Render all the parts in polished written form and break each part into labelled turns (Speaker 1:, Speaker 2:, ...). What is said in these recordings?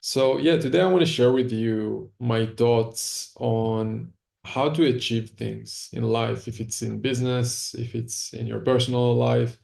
Speaker 1: So, yeah, today I want to share with you my thoughts on how to achieve things in life, if it's in business, if it's in your personal life.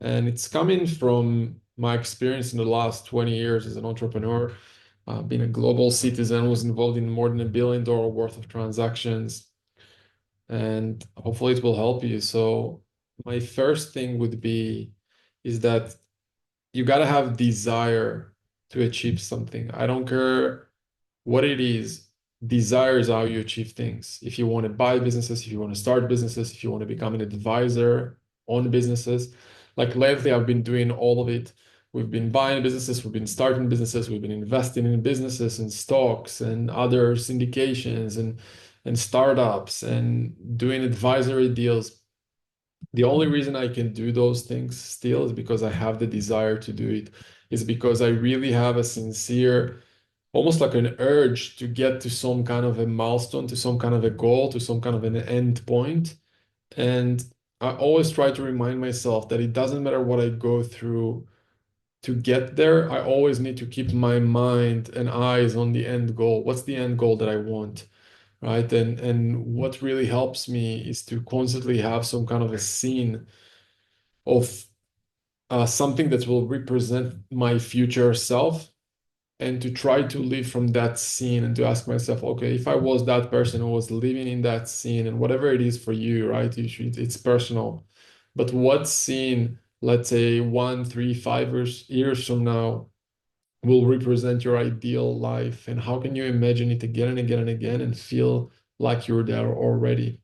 Speaker 1: And it's coming from my experience in the last 20 years as an entrepreneur, being a global citizen, was involved in more than $1 billion worth of transactions, and hopefully it will help you. So, my first thing would be is that you got to have desire to achieve something. I don't care what it is. Desire is how you achieve things. If you want to buy businesses, if you want to start businesses, if you want to become an advisor on businesses, like lately I've been doing all of it. We've been buying businesses, we've been starting businesses, we've been investing in businesses and stocks and other syndications and startups and doing advisory deals. The only reason I can do those things still is because I have the desire to do it. Is because I really have a sincere, almost like an urge to get to some kind of a milestone, to some kind of a goal, to some kind of an end point. And I always try to remind myself that it doesn't matter what I go through to get there. I always need to keep my mind and eyes on the end goal. What's the end goal that I want? Right. And what really helps me is to constantly have some kind of a scene of something that will represent my future self, and to try to live from that scene and to ask myself, okay, if I was that person who was living in that scene, and whatever it is for you, right? It's personal. But what scene, let's say 1, 3, 5 years from now, will represent your ideal life? And how can you imagine it again and again and again and feel like you're there already?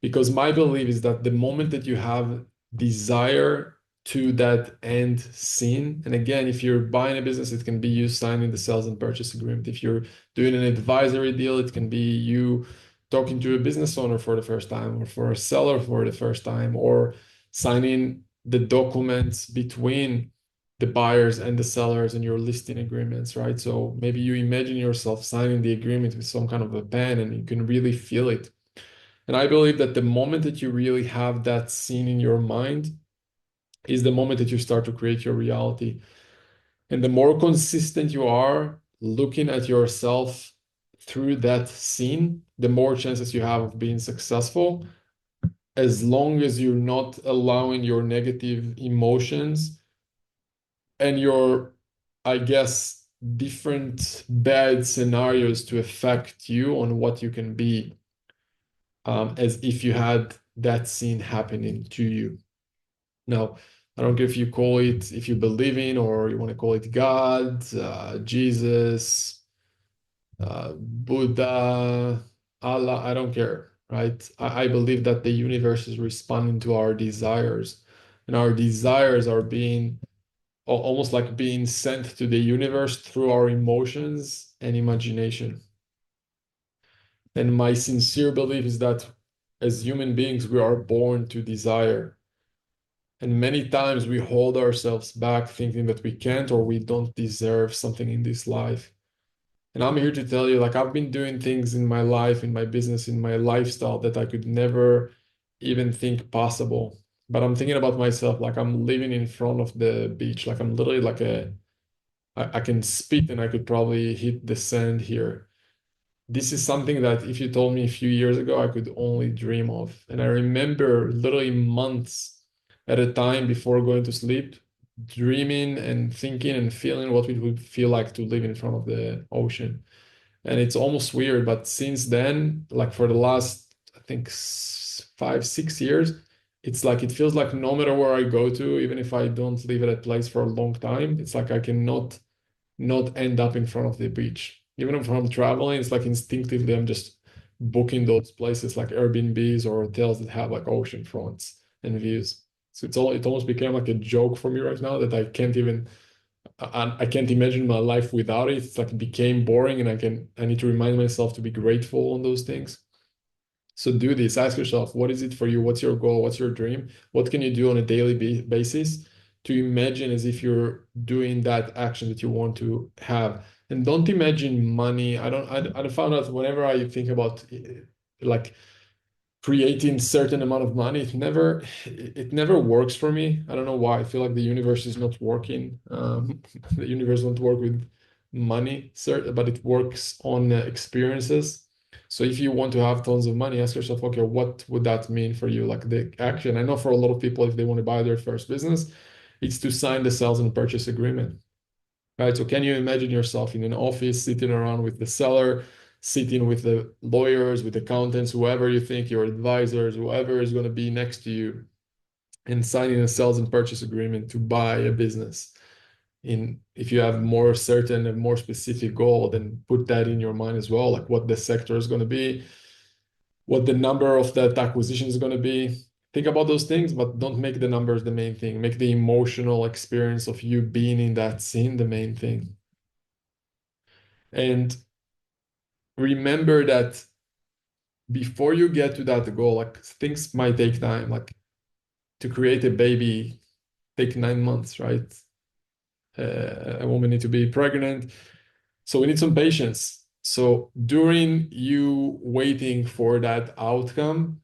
Speaker 1: Because my belief is that the moment that you have desire to that end scene, and again, if you're buying a business, it can be you signing the sales and purchase agreement. If you're doing an advisory deal, it can be you talking to a business owner for the first time, or for a seller for the first time, or signing the documents between the buyers and the sellers and your listing agreements, right? So maybe you imagine yourself signing the agreement with some kind of a pen, and you can really feel it. And I believe that the moment that you really have that scene in your mind is the moment that you start to create your reality. And the more consistent you are looking at yourself through that scene, the more chances you have of being successful, as long as you're not allowing your negative emotions and your, I guess, different bad scenarios to affect you on what you can be, as if you had that scene happening to you. Now, I don't care if you call it, if you believe in, or you want to call it God, Jesus, Buddha, Allah, I don't care, right? I believe that the universe is responding to our desires, and our desires are being almost like being sent to the universe through our emotions and imagination. And my sincere belief is that as human beings, we are born to desire. And many times we hold ourselves back thinking that we can't or we don't deserve something in this life. And I'm here to tell you, like, I've been doing things in my life, in my business, in my lifestyle that I could never even think possible. But I'm thinking about myself like I'm living in front of the beach, like I'm literally like I can spit and I could probably hit the sand here. This is something that if you told me a few years ago, I could only dream of. And I remember literally months at a time before going to sleep, dreaming and thinking and feeling what it would feel like to live in front of the ocean. And it's almost weird, but since then, like for the last, I think 5, 6 years, it's like it feels like no matter where I go to, even if I don't live at a place for a long time, it's like I cannot not end up in front of the beach. Even if I'm traveling, it's like instinctively I'm just booking those places like Airbnbs or hotels that have like ocean fronts and views. So it almost became like a joke for me right now that I can't even I can't imagine my life without it. It's like it became boring, and I need to remind myself to be grateful on those things. So do this. Ask yourself, what is it for you? What's your goal? What's your dream? What can you do on a daily basis to imagine as if you're doing that action that you want to have? And don't imagine money. I found out whenever I think about like creating certain amount of money. It never works for me. I don't know why. I feel like the universe is not working. The universe won't work with money, but it works on experiences. So if you want to have tons of money, ask yourself, okay, what would that mean for you? Like the action. I know for a lot of people, if they want to buy their first business, it's to sign the sales and purchase agreement. Right? So can you imagine yourself in an office sitting around with the seller, sitting with the lawyers, with accountants, whoever you think, your advisors, whoever is going to be next to you, and signing a sales and purchase agreement to buy a business? If you have more certain and more specific goal, then put that in your mind as well, like what the sector is going to be, what the number of that acquisition is going to be. Think about those things, but don't make the numbers the main thing. Make the emotional experience of you being in that scene the main thing. And remember that before you get to that goal, like things might take time. Like to create a baby take 9 months, right? A woman need to be pregnant, so we need some patience. So during you waiting for that outcome,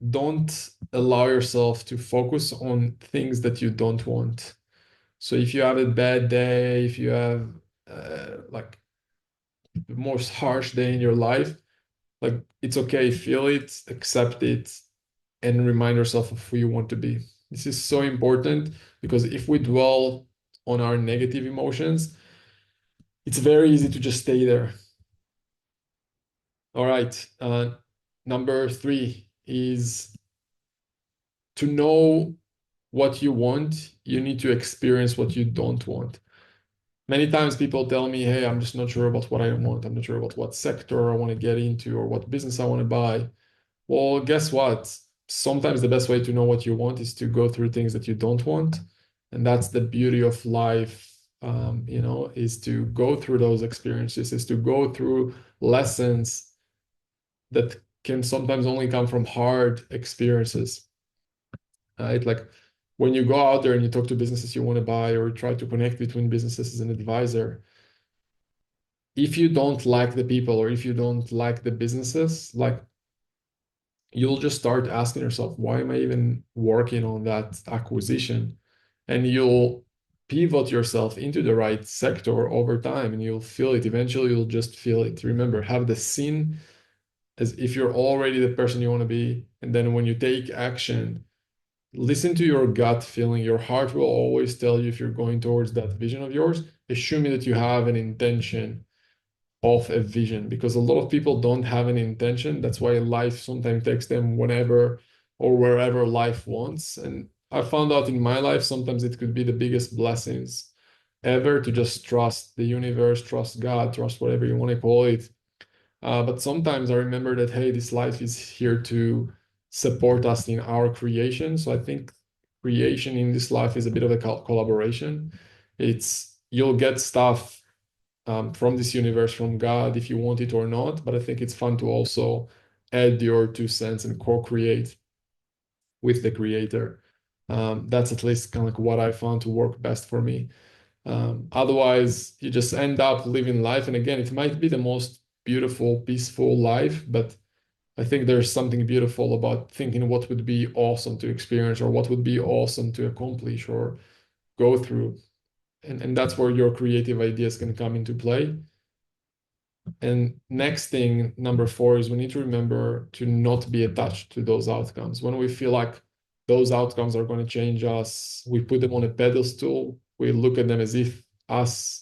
Speaker 1: don't allow yourself to focus on things that you don't want. So if you have a bad day, if you have like the most harsh day in your life, like it's okay, feel it, accept it, and remind yourself of who you want to be. This is so important because if we dwell on our negative emotions, it's very easy to just stay there. All right. Number 3 is to know what you want, you need to experience what you don't want. Many times people tell me, hey, I'm just not sure about what I want. I'm not sure about what sector I want to get into or what business I want to buy. Well, guess what? Sometimes the best way to know what you want is to go through things that you don't want. And that's the beauty of life, is to go through those experiences, is to go through lessons that can sometimes only come from hard experiences. Right? Like when you go out there and you talk to businesses you want to buy or try to connect between businesses as an advisor, if you don't like the people or if you don't like the businesses, like you'll just start asking yourself, why am I even working on that acquisition? And you'll pivot yourself into the right sector over time and you'll feel it. Eventually, you'll just feel it. Remember, have the scene as if you're already the person you want to be. And then when you take action, listen to your gut feeling. Your heart will always tell you if you're going towards that vision of yours, assuming that you have an intention of a vision, because a lot of people don't have an intention. That's why life sometimes takes them whenever or wherever life wants. And I found out in my life, sometimes it could be the biggest blessings ever to just trust the universe, trust God, trust whatever you want to call it. But sometimes I remember that, hey, this life is here to support us in our creation. So I think creation in this life is a bit of a collaboration. You'll get stuff from this universe, from God, if you want it or not. But I think it's fun to also add your 2 cents and co-create with the creator. That's at least kind of like what I found to work best for me. Otherwise, you just end up living life. And again, it might be the most beautiful, peaceful life, but I think there's something beautiful about thinking what would be awesome to experience or what would be awesome to accomplish or go through. And that's where your creative ideas can come into play. And next thing, number 4, is we need to remember to not be attached to those outcomes. When we feel like those outcomes are going to change us, we put them on a pedestal, we look at them as if us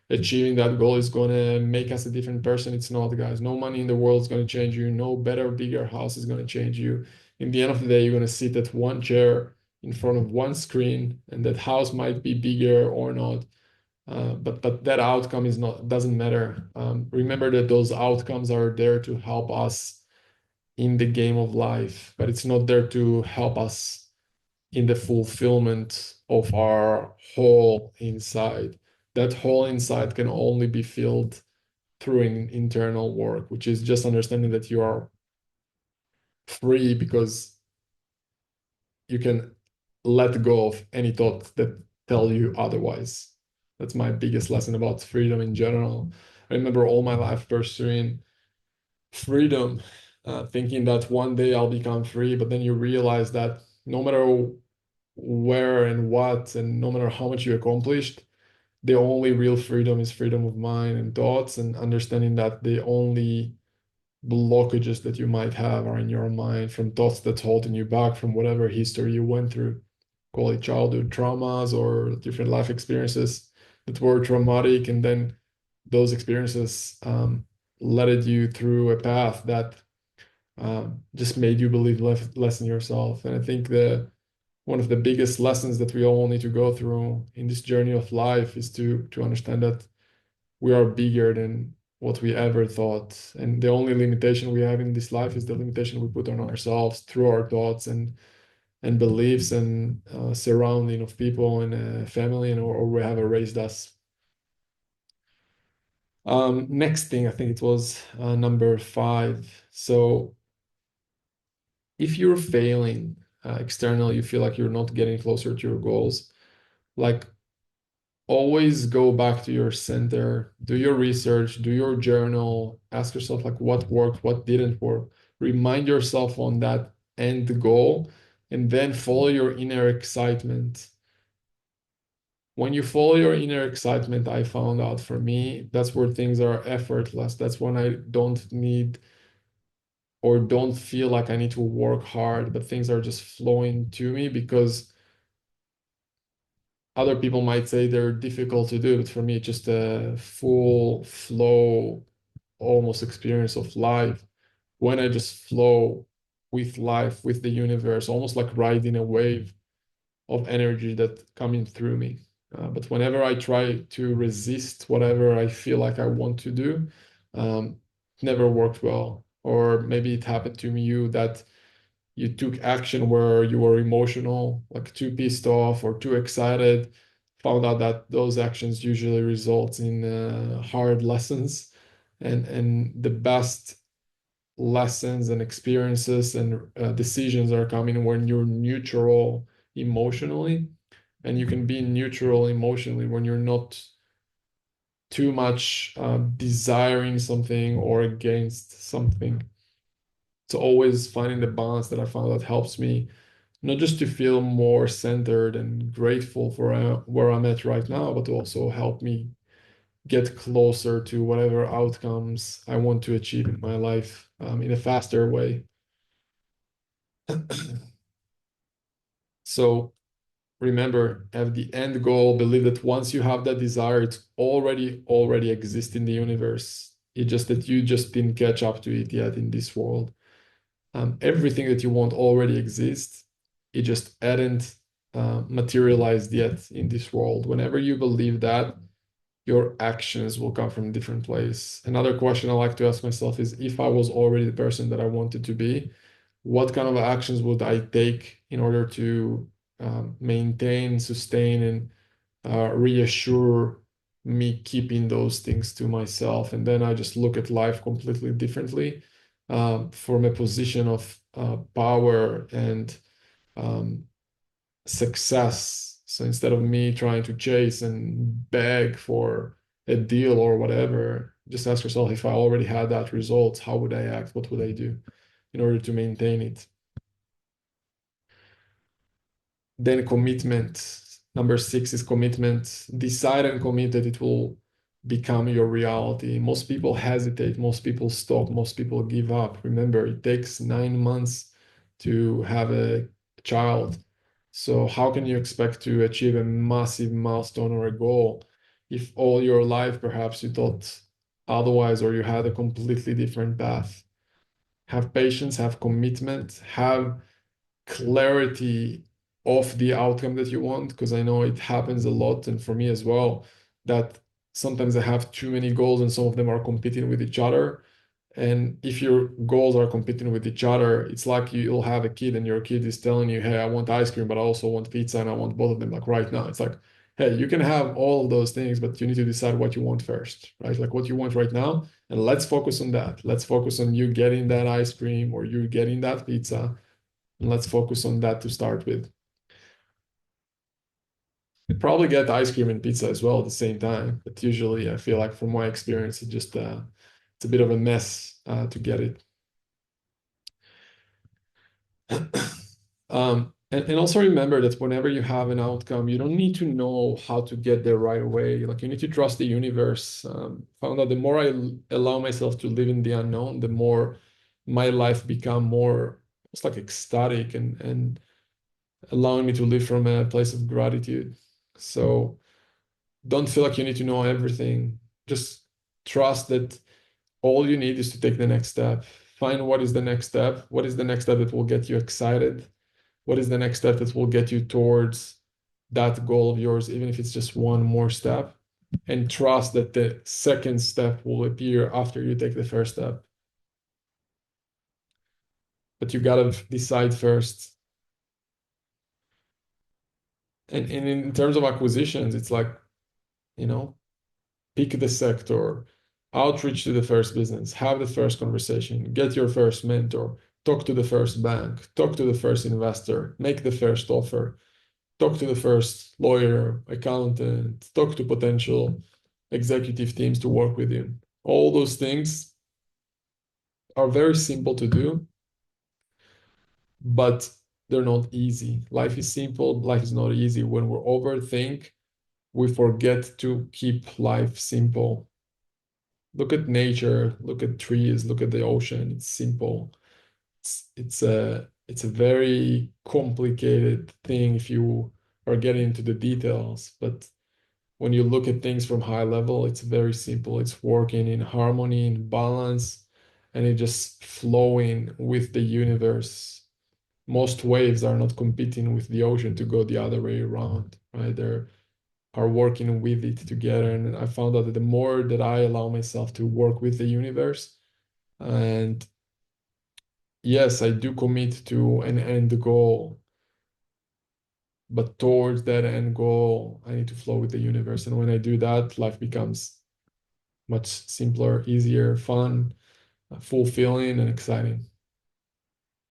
Speaker 1: achieving that goal is going to make us a different person. It's not, guys. No money in the world is going to change you. No better, bigger house is going to change you. In the end of the day, you're going to sit at one chair in front of one screen, and that house might be bigger or not. But that outcome doesn't matter. Remember that those outcomes are there to help us in the game of life, but it's not there to help us in the fulfillment of our whole inside. That whole inside can only be filled through an internal work, which is just understanding that you are free because you can let go of any thoughts that tell you otherwise. That's my biggest lesson about freedom in general. I remember all my life pursuing freedom thinking that one day I'll become free, but then you realize that no matter where and what, and no matter how much you accomplished, the only real freedom is freedom of mind and thoughts, and understanding that the only blockages that you might have are in your mind from thoughts that's holding you back from whatever history you went through, call it childhood traumas or different life experiences that were traumatic, and then those experiences led you through a path that just made you believe less in yourself. And I think the one of the biggest lessons that we all need to go through in this journey of life is to understand that we are bigger than what we ever thought. And the only limitation we have in this life is the limitation we put on ourselves through our thoughts and beliefs and surrounding of people and family and or whoever raised us. Next thing, I think it was number 5. So if you're failing externally, you feel like you're not getting closer to your goals, like always go back to your center, do your research, do your journal, ask yourself like what worked, what didn't work. Remind yourself on that end goal, and then follow your inner excitement. When you follow your inner excitement, I found out for me, that's where things are effortless. That's when I don't need or don't feel like I need to work hard, but things are just flowing to me because other people might say they're difficult to do, but for me, it's just a full flow, almost experience of life. When I just flow with life, with the universe, almost like riding a wave of energy that coming through me. But whenever I try to resist whatever I feel like I want to do, it never worked well. Or maybe it happened to you that you took action where you were emotional, like too pissed off or too excited, found out that those actions usually result in hard lessons, and the best lessons and experiences and decisions are coming when you're neutral emotionally, and you can be neutral emotionally when you're not too much desiring something or against something. So always finding the balance that I found that helps me not just to feel more centered and grateful for where I'm at right now, but to also help me get closer to whatever outcomes I want to achieve in my life in a faster way. So remember, have the end goal, believe that once you have that desire, it's already exists in the universe. It's just that you just didn't catch up to it yet in this world. Everything that you want already exists. It just hadn't materialized yet in this world. Whenever you believe that, your actions will come from a different place. Another question I like to ask myself is if I was already the person that I wanted to be, what kind of actions would I take in order to maintain, sustain, and reassure me keeping those things to myself? And then I just look at life completely differently from a position of power and um, success. So instead of me trying to chase and beg for a deal or whatever, just ask yourself, if I already had that result, how would I act? What would I do in order to maintain it? Then commitment. Number 6 is commitment. Decide and commit that it will become your reality. Most people hesitate, most people stop, most people give up. Remember, it takes 9 months to have a child. So how can you expect to achieve a massive milestone or a goal if all your life perhaps you thought otherwise or you had a completely different path? Have patience, have commitment, have clarity of the outcome that you want, because I know it happens a lot, and for me as well, that sometimes I have too many goals and some of them are competing with each other. And if your goals are competing with each other, it's like you'll have a kid and your kid is telling you, hey, I want ice cream, but I also want pizza and I want both of them like right now. It's like, hey, you can have all of those things, but you need to decide what you want first, right? Like what you want right now. And let's focus on that. Let's focus on you getting that ice cream or you getting that pizza. And let's focus on that to start with. You probably get ice cream and pizza as well at the same time, but usually I feel like from my experience, it's a bit of a mess to get it. And also remember that whenever you have an outcome, you don't need to know how to get there right away. Like you need to trust the universe. Found out the more allow myself to live in the unknown, the more my life become more, it's like ecstatic and allowing me to live from a place of gratitude. So don't feel like you need to know everything. Just trust that all you need is to take the next step. Find what is the next step. What is the next step that will get you excited? What is the next step that will get you towards that goal of yours, even if it's just one more step? And trust that the second step will appear after you take the first step. But you gotta decide first. And in terms of acquisitions, it's like, you know, pick the sector, outreach to the first business, have the first conversation, get your first mentor, talk to the first bank, talk to the first investor, make the first offer, talk to the first lawyer, accountant, talk to potential executive teams to work with you. All those things are very simple to do, but they're not easy. Life is simple, life is not easy. When we overthink, we forget to keep life simple. Look at nature, look at trees, look at the ocean. It's simple. It's a very complicated thing if you are getting into the details, but when you look at things from high level, it's very simple. It's working in harmony, in balance, and it just flowing with the universe. Most waves are not competing with the ocean to go the other way around, right? They are working with it together. And I found out that the more that I allow myself to work with the universe, and yes, I do commit to an end goal, but towards that end goal, I need to flow with the universe. And when I do that, life becomes much simpler, easier, fun, fulfilling, and exciting.